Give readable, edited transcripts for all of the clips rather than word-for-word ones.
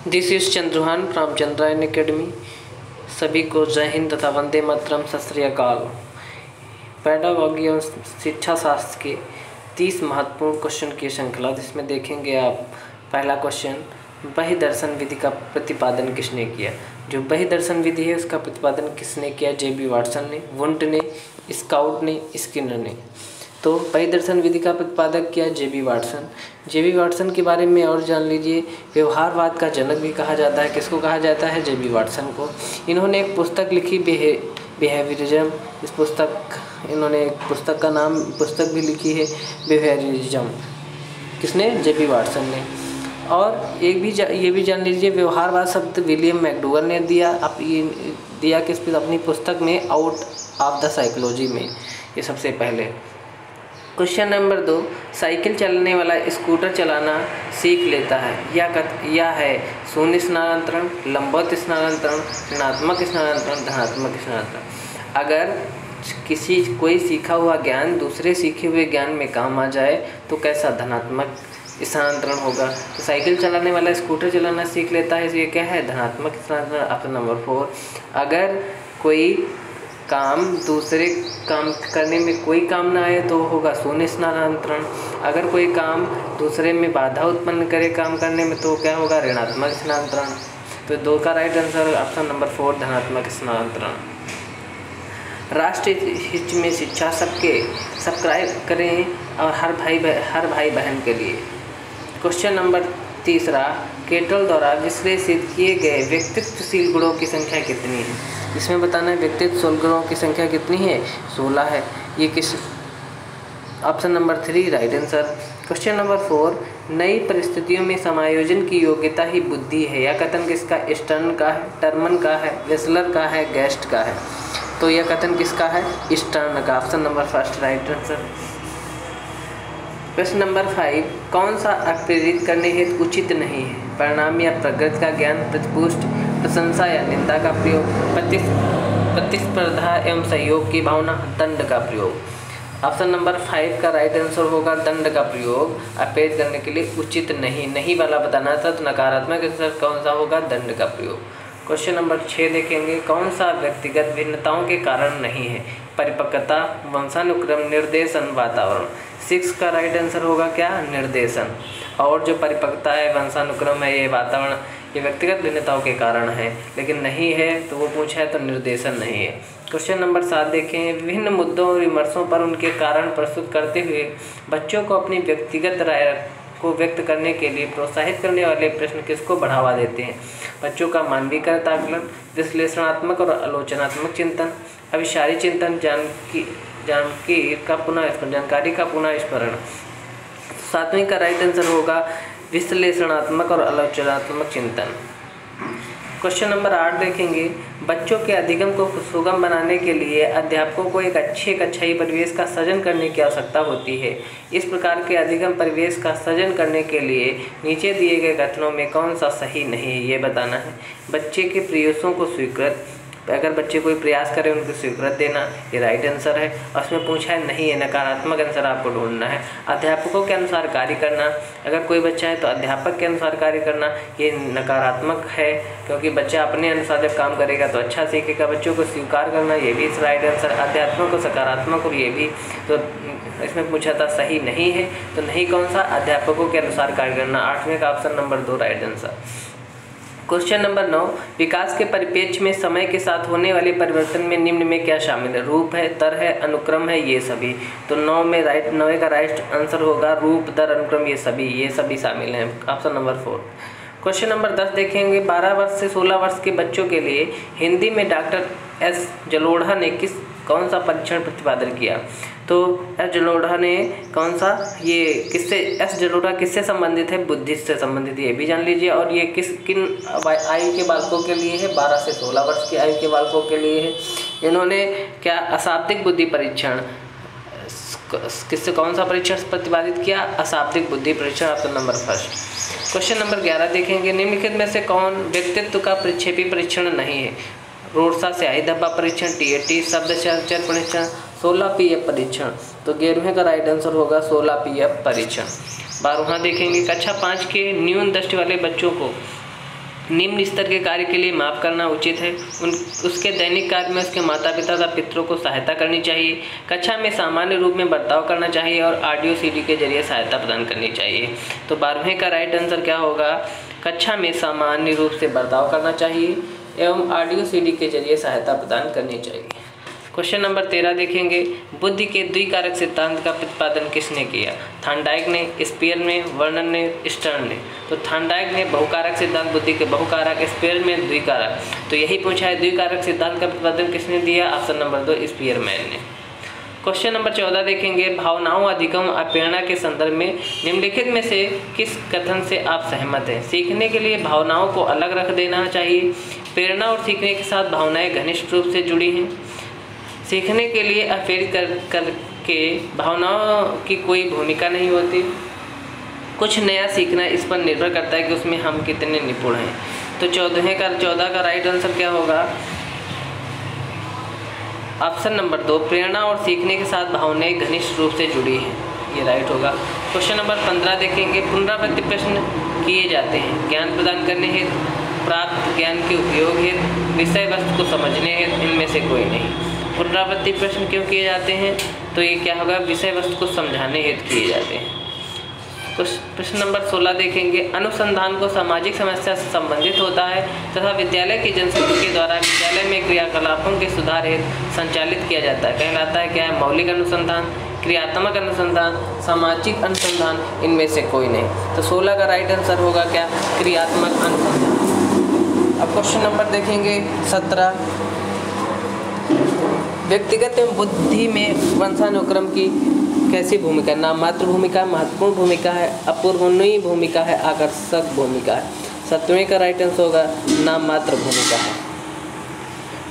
This is Chandruhan from Chandrayan academy. सभी को जय हिंद तथा वंदे मातरम, सत श्री अकाल। पेडागॉजी और शिक्षा शास्त्र के 30 महत्वपूर्ण क्वेश्चन की श्रृंखला, जिसमें देखेंगे आप पहला क्वेश्चन, बहिर्दर्शन विधि का प्रतिपादन किसने किया। जो बहिर्दर्शन विधि है उसका प्रतिपादन किसने किया? जे.बी. वाटसन ने, वुंट ने, स्काउट ने, स्किनर ने। तो बहिर्दर्शन विधि का प्रतिपादक किया जे.बी. वाटसन। जे.बी. वाटसन के बारे में और जान लीजिए। व्यवहारवाद का जनक भी कहा जाता है। किसको कहा जाता है? जे.बी. वाटसन को। इन्होंने एक पुस्तक लिखी बिहेवियरिज्म। इस पुस्तक का नाम पुस्तक भी लिखी है बिहेवियरिज्म। किसने? जे.बी. वाटसन ने। और ये भी जान लीजिए, व्यवहारवाद शब्द विलियम मैकडूगल ने दिया किस पे? अपनी पुस्तक में आउट ऑफ द साइकोलॉजी में, ये सबसे पहले। क्वेश्चन नंबर 2, साइकिल चलाने वाला स्कूटर चलाना सीख लेता है। या है शून्य स्थानांतरण, लंबवत स्थानांतरण, ऋणात्मक स्थानांतरण, धनात्मक स्थानांतरण। अगर कोई सीखा हुआ ज्ञान दूसरे सीखे हुए ज्ञान में काम आ जाए तो कैसा? धनात्मक स्थानांतरण होगा। तो साइकिल चलाने वाला स्कूटर चलाना सीख लेता है, ये क्या है? धनात्मक स्थानांतरण। Option number 4। अगर कोई काम दूसरे काम करने में कोई काम ना आए तो होगा शून्य स्थानांतरण। अगर कोई काम दूसरे में बाधा उत्पन्न करे काम करने में तो क्या होगा? ऋणात्मक स्थानांतरण। तो 2 का राइट आंसर ऑप्शन नंबर 4, धनात्मक स्थानांतरण। राष्ट्रीय हित में शिक्षा सबके सब्सक्राइब करें और हर भाई बहन के लिए। क्वेश्चन नंबर 3, केटल द्वारा विश्लेषित किए गए व्यक्तित्वशील गुणों की संख्या कितनी है? इसमें बताना है व्यक्तित्वशील गुणों की संख्या कितनी है? 16 है। ये किस? Option number 3 right answer. Question number 4, नई परिस्थितियों में समायोजन की योग्यता ही बुद्धि है। यह कथन किसका? स्टर्न का है, टर्मन का है, वेस्लर का है, गेस्ट का है। तो यह कथन किसका है? स्टर्न का। Option number 1 right answer. प्रश्न नंबर 5, कौन सा अप्रेरित करने हेतु उचित नहीं है? परिणाम या प्रगति का ज्ञान, प्रतिपुष्ट, प्रशंसा या निंदा का प्रयोग, प्रतिस्पर्धा एवं सहयोग की भावना, दंड का प्रयोग। ऑप्शन नंबर 5 का राइट आंसर होगा दंड का प्रयोग अप्रेरित करने के लिए उचित नहीं वाला बताना था। तो नकारात्मक आंसर कौन सा होगा? दंड का प्रयोग। क्वेश्चन नंबर 6 देखेंगे, कौन सा व्यक्तिगत भिन्नताओं के कारण नहीं है? परिपक्वता, वंशानुक्रम, निर्देशन, वातावरण। 6 का राइट आंसर होगा क्या? निर्देशन। और जो परिपक्वता है, वंशानुक्रम है, ये वातावरण, ये व्यक्तिगत भिन्नताओं के कारण है, लेकिन नहीं है तो वो पूछा है तो निर्देशन नहीं है। क्वेश्चन नंबर 7 देखें, विभिन्न मुद्दों और विमर्शों पर उनके कारण प्रस्तुत करते हुए बच्चों को अपनी व्यक्तिगत राय को व्यक्त करने के लिए प्रोत्साहित करने वाले प्रश्न किसको बढ़ावा देते हैं? बच्चों का मानवीकृत आकलन, विश्लेषणात्मक और आलोचनात्मक चिंतन, अभिसारी चिंतन, जानकारी का पुनः स्मरण। 7वें का राइट आंसर होगा विश्लेषणात्मक और आलोचनात्मक चिंतन। क्वेश्चन नंबर 8 देखेंगे, बच्चों के अधिगम को सुगम बनाने के लिए अध्यापकों को एक अच्छे कक्षाई परिवेश का सृजन करने की आवश्यकता होती है। इस प्रकार के अधिगम परिवेश का सृजन करने के लिए नीचे दिए गए कथनों में कौन सा सही नहीं है, ये बताना है। बच्चे के प्रयासों को स्वीकृत, अगर बच्चे कोई प्रयास करें उनको स्वीकृत देना, ये राइट आंसर है। और उसमें पूछा है नहीं है, नकारात्मक आंसर आपको ढूंढना है। अध्यापकों के अनुसार कार्य करना, अगर कोई बच्चा है तो अध्यापक के अनुसार कार्य करना, ये नकारात्मक है, क्योंकि बच्चा अपने अनुसार जब काम करेगा तो अच्छा सीखेगा। बच्चों को स्वीकार करना, ये भी राइट आंसर। अध्यात्मक और सकारात्मक, और ये भी तो इसमें पूछा था सही नहीं है, तो नहीं कौन सा? अध्यापकों के अनुसार कार्य करना। 8वें का option number 2 right answer. Question number 9, विकास के परिप्रेक्ष्य में समय के साथ होने वाले परिवर्तन में निम्न में क्या शामिल है? रूप है, दर है, अनुक्रम है, ये सभी। तो 9वें का राइट आंसर होगा रूप, दर, अनुक्रम, ये सभी शामिल हैं। Option number 4। क्वेश्चन नंबर 10 देखेंगे, 12 वर्ष से 16 वर्ष के बच्चों के लिए हिंदी में डॉक्टर एस जलोढ़ा ने कौन सा परीक्षण प्रतिपादन किया? तो एस जलोढ़ा ने कौन सा, ये किससे, एस जलोढ़ा किससे संबंधित है? बुद्धिस्ट से संबंधित, ये भी जान लीजिए। और ये किन आयु के बालकों के लिए है? 12 से 16 वर्ष की आयु के बालकों के लिए है। इन्होंने क्या अशाब्दिक बुद्धि परीक्षण, किससे कौन सा परीक्षण प्रतिपादित किया? अशाब्दिक बुद्धि परीक्षण। Option number 1। क्वेश्चन नंबर 11 देखेंगे, निम्नलिखित में से कौन व्यक्तित्व का प्रक्षेपी परीक्षण नहीं है? रोडसा स्याही धब्बा परीक्षण, टीएटी, शब्द चर परीक्षण, 16 पीएफ परीक्षण। तो 11वें का राइट आंसर होगा 16 पीएफ परीक्षण। 12वां देखेंगे, कक्षा 5 के न्यून दृष्टि वाले बच्चों को निम्न स्तर के कार्य के लिए माफ़ करना उचित है। उसके दैनिक कार्य में उसके माता पिता तथा पितरों को सहायता करनी चाहिए। कक्षा में सामान्य रूप में बर्ताव करना चाहिए और ऑडियो सीडी के जरिए सहायता प्रदान करनी चाहिए। तो 12वें का राइट आंसर क्या होगा? कक्षा में सामान्य रूप से बर्ताव करना चाहिए एवं ऑडियो सीडी के जरिए सहायता प्रदान करनी चाहिए। क्वेश्चन नंबर 13 देखेंगे, बुद्धि के द्विकारक सिद्धांत का प्रतिपादन किसने किया? थार्नडाइक ने, स्पीयर ने, वर्नन ने, स्टर्न ने। तो थार्नडाइक ने बहुकारक सिद्धांत, बुद्धि के बहुकारक, स्पीयर में द्विकारक। तो यही पूछा है द्विकारक सिद्धांत का प्रतिपादन किसने दिया? ऑप्शन नंबर 2 स्पीयरमैन ने। क्वेश्चन नंबर 14 देखेंगे, भावनाओं अधिगम और प्रेरणा के संदर्भ में निम्नलिखित में से किस कथन से आप सहमत हैं? सीखने के लिए भावनाओं को अलग रख देना चाहिए। प्रेरणा और सीखने के साथ भावनाएं घनिष्ठ रूप से जुड़ी हैं। सीखने के लिए अफेयर करके भावनाओं की कोई भूमिका नहीं होती। कुछ नया सीखना इस पर निर्भर करता है कि उसमें हम कितने निपुण हैं। तो 14 का राइट आंसर क्या होगा? ऑप्शन नंबर 2 प्रेरणा और सीखने के साथ भावनाएं घनिष्ठ रूप से जुड़ी हैं, ये राइट होगा। क्वेश्चन नंबर 15 देखेंगे, पुनरावृत्ति प्रश्न किए जाते हैं ज्ञान प्रदान करने हेतु, प्राप्त ज्ञान के उपयोग हेतु, विषय वस्तु को समझने हेतु, इनमें से कोई नहीं। पुनरावृत्ति प्रश्न क्यों किए जाते हैं? तो ये क्या होगा? विषय वस्तु को समझाने हेतु किए जाते हैं। प्रश्न नंबर 16 देखेंगे, अनुसंधान को सामाजिक समस्या से संबंधित होता है तथा विद्यालय की जनशक्ति के द्वारा विद्यालय में क्रियाकलापों के सुधार हेतु संचालित किया जाता है। कहलाता है क्या है? मौलिक अनुसंधान, क्रियात्मक अनुसंधान, सामाजिक अनुसंधान, इनमें से कोई नहीं। तो 16 का राइट आंसर होगा क्या? क्रियात्मक अनुसंधान। अब क्वेश्चन नंबर देखेंगे 17, व्यक्तिगत एवं बुद्धि में वंशानुक्रम की कैसी भूमिका? नाम मात्र भूमिका, महत्वपूर्ण भूमिका है, अपूर्वनीय भूमिका है, आकर्षक भूमिका है। 7वें का राइट आंसर होगा नाम मात्र भूमिका है।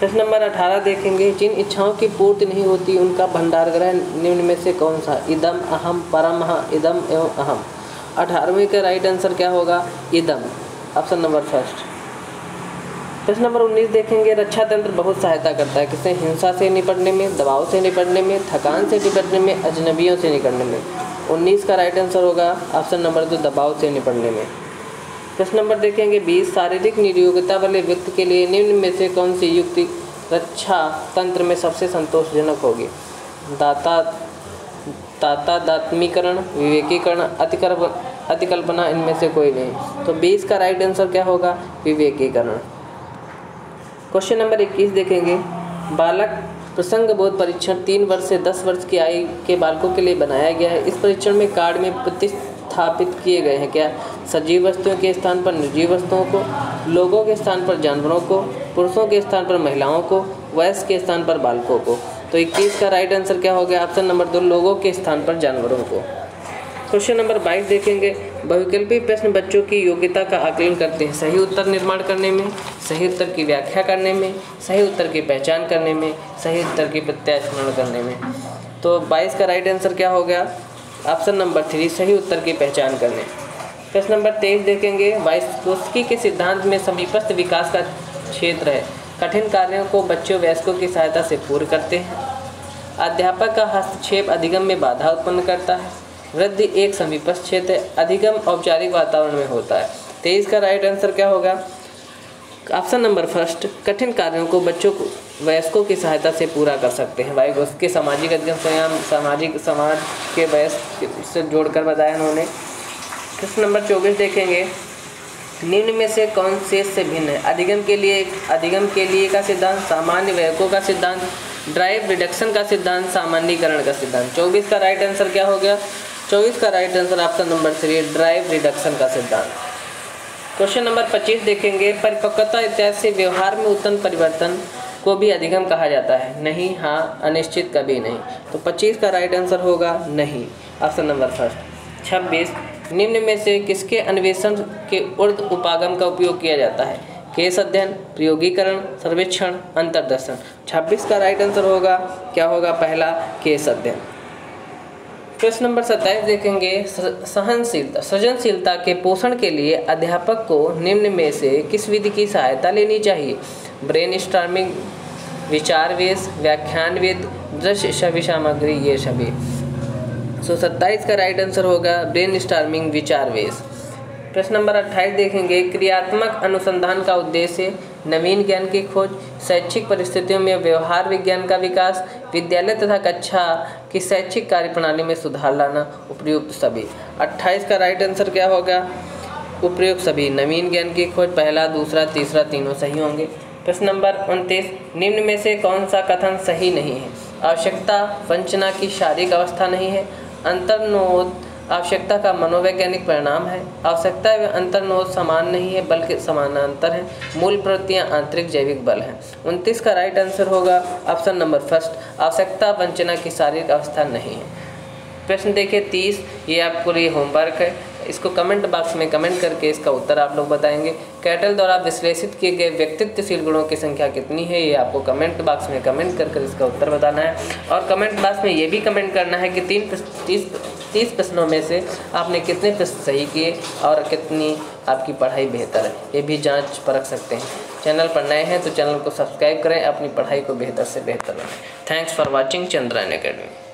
प्रश्न नंबर 18 देखेंगे, जिन इच्छाओं की पूर्ति नहीं होती उनका भंडारगृह निम्न में से कौन सा? इदम, अहम, परमः, इदम एवं अहम। 18वें का राइट आंसर क्या होगा? इदम, ऑप्शन नंबर 1। प्रश्न नंबर 19 देखेंगे, रक्षा तंत्र बहुत सहायता करता है किसे? हिंसा से निपटने में, दबाव से निपटने में, थकान से निपटने में, अजनबियों से निपटने में। 19 का राइट आंसर होगा ऑप्शन नंबर 2 दबाव से निपटने में। प्रश्न नंबर देखेंगे 20, शारीरिक निरोगता वाले व्यक्ति के लिए निम्न में से कौन सी युक्ति रक्षा तंत्र में सबसे संतोषजनक होगी? तादात्मीकरण, विवेकीकरण, अतिकल्पना, इनमें से कोई नहीं। तो 20 का राइट आंसर क्या होगा? विवेकीकरण। क्वेश्चन नंबर 21 देखेंगे, बालक प्रसंग बोध परीक्षण 3 वर्ष से 10 वर्ष की आयु के बालकों के लिए बनाया गया है। इस परीक्षण में कार्ड में प्रतिस्थापित किए गए हैं क्या? सजीव वस्तुओं के स्थान पर निर्जीव वस्तुओं को, लोगों के स्थान पर जानवरों को, पुरुषों के स्थान पर महिलाओं को, वयस्क के स्थान पर बालकों को। तो 21 का राइट आंसर क्या हो गया? ऑप्शन नंबर 2 लोगों के स्थान पर जानवरों को। क्वेश्चन नंबर 22 देखेंगे, बहुविकल्पी प्रश्न बच्चों की योग्यता का आकलन करते हैं सही उत्तर निर्माण करने में, सही उत्तर की व्याख्या करने में, सही उत्तर की पहचान करने में, सही उत्तर की प्रत्यास्मरण करने में। तो 22 का राइट आंसर क्या हो गया? ऑप्शन नंबर 3 सही उत्तर की पहचान करने। प्रश्न नंबर 23 देखेंगे, वाइस्कोस्की के सिद्धांत में समीपस्थ विकास का क्षेत्र है, कठिन कार्यों को बच्चों वयस्कों की सहायता से पूर्ण करते हैं, अध्यापक का हस्तक्षेप अधिगम में बाधा उत्पन्न करता है, वृद्धि एक समीपस्थ क्षेत्र है, अधिगम औपचारिक वातावरण में होता है। 23 का राइट आंसर क्या होगा? ऑप्शन नंबर 1 कठिन कार्यों को बच्चों को वयस्कों की सहायता से पूरा कर सकते हैं। भाई उसके सामाजिक अधिगम संयम समाज के वयस्क से जोड़कर बताया उन्होंने। प्रश्न नंबर 24 देखेंगे, निम्न में से कौन शेष से भिन्न है? अधिगम के लिए का सिद्धांत, सामान्य व्ययकों का सिद्धांत, ड्राइव रिडक्शन का सिद्धांत, सामान्यीकरण का सिद्धांत। 24 का राइट आंसर क्या हो गया? 24 का right answer option number 3 drive reduction का सिद्धांत। क्वेश्चन नंबर 25 देखेंगे, परिपक्वता इत्यादि से व्यवहार में उत्पन्न परिवर्तन को भी अधिगम कहा जाता है? नहीं, हाँ, अनिश्चित, कभी नहीं। तो 25 का राइट आंसर होगा नहीं, ऑप्शन नंबर 1। 26, निम्न में से किसके अन्वेषण के ऊर्ध्व उपागम का उपयोग किया जाता है? केस अध्ययन, प्रयोगीकरण, सर्वेक्षण, अंतर्दर्शन। 26 का राइट आंसर होगा क्या होगा? पहला, केस अध्ययन। प्रश्न नंबर 27 देखेंगे, सृजनशीलता के पोषण के लिए अध्यापक को निम्न में से किस विधि की सहायता लेनी चाहिए? ब्रेनस्टॉर्मिंग, विचार वेश, व्याख्यान वेद, दृश्य छवि सामग्री, ये सभी। 27 का राइट आंसर होगा ब्रेनस्टॉर्मिंग, विचार वेश। प्रश्न नंबर 28 देखेंगे, क्रियात्मक अनुसंधान का उद्देश्य नवीन ज्ञान की खोज, शैक्षिक परिस्थितियों में व्यवहार विज्ञान का विकास, विद्यालय तथा कक्षा की शैक्षिक कार्यप्रणाली में सुधार लाना, उपयुक्त सभी। 28 का राइट आंसर क्या होगा? उपयुक्त सभी। नवीन ज्ञान की खोज पहला, दूसरा, तीसरा तीनों सही होंगे। प्रश्न नंबर 29, निम्न में से कौन सा कथन सही नहीं है? आवश्यकता वंचना की शारीरिक अवस्था नहीं है। अंतर्नोद आवश्यकता का मनोवैज्ञानिक परिणाम है। आवश्यकता एवं अंतर्नोद समान नहीं है बल्कि समानांतर है। मूल प्रवृत्तियां आंतरिक जैविक बल हैं। 29 का राइट आंसर होगा ऑप्शन नंबर फर्स्ट, आवश्यकता वंचना की शारीरिक अवस्था नहीं है। प्रश्न देखिए 30, ये आपको लिए होमवर्क है, इसको कमेंट बॉक्स में कमेंट करके इसका उत्तर आप लोग बताएंगे। कैटल द्वारा विश्लेषित किए गए व्यक्तित्वशील गुणों की संख्या कितनी है, ये आपको कमेंट बॉक्स में कमेंट कर इसका उत्तर बताना है। और कमेंट बॉक्स में ये भी कमेंट करना है कि 30 प्रश्नों में से आपने कितने प्रश्न सही किए और कितनी आपकी पढ़ाई बेहतर है, ये भी जाँच परख सकते हैं। चैनल पर नए हैं तो चैनल को सब्सक्राइब करें, अपनी पढ़ाई को बेहतर से बेहतर बनाएं। Thanks for watching Chandrayaan academy.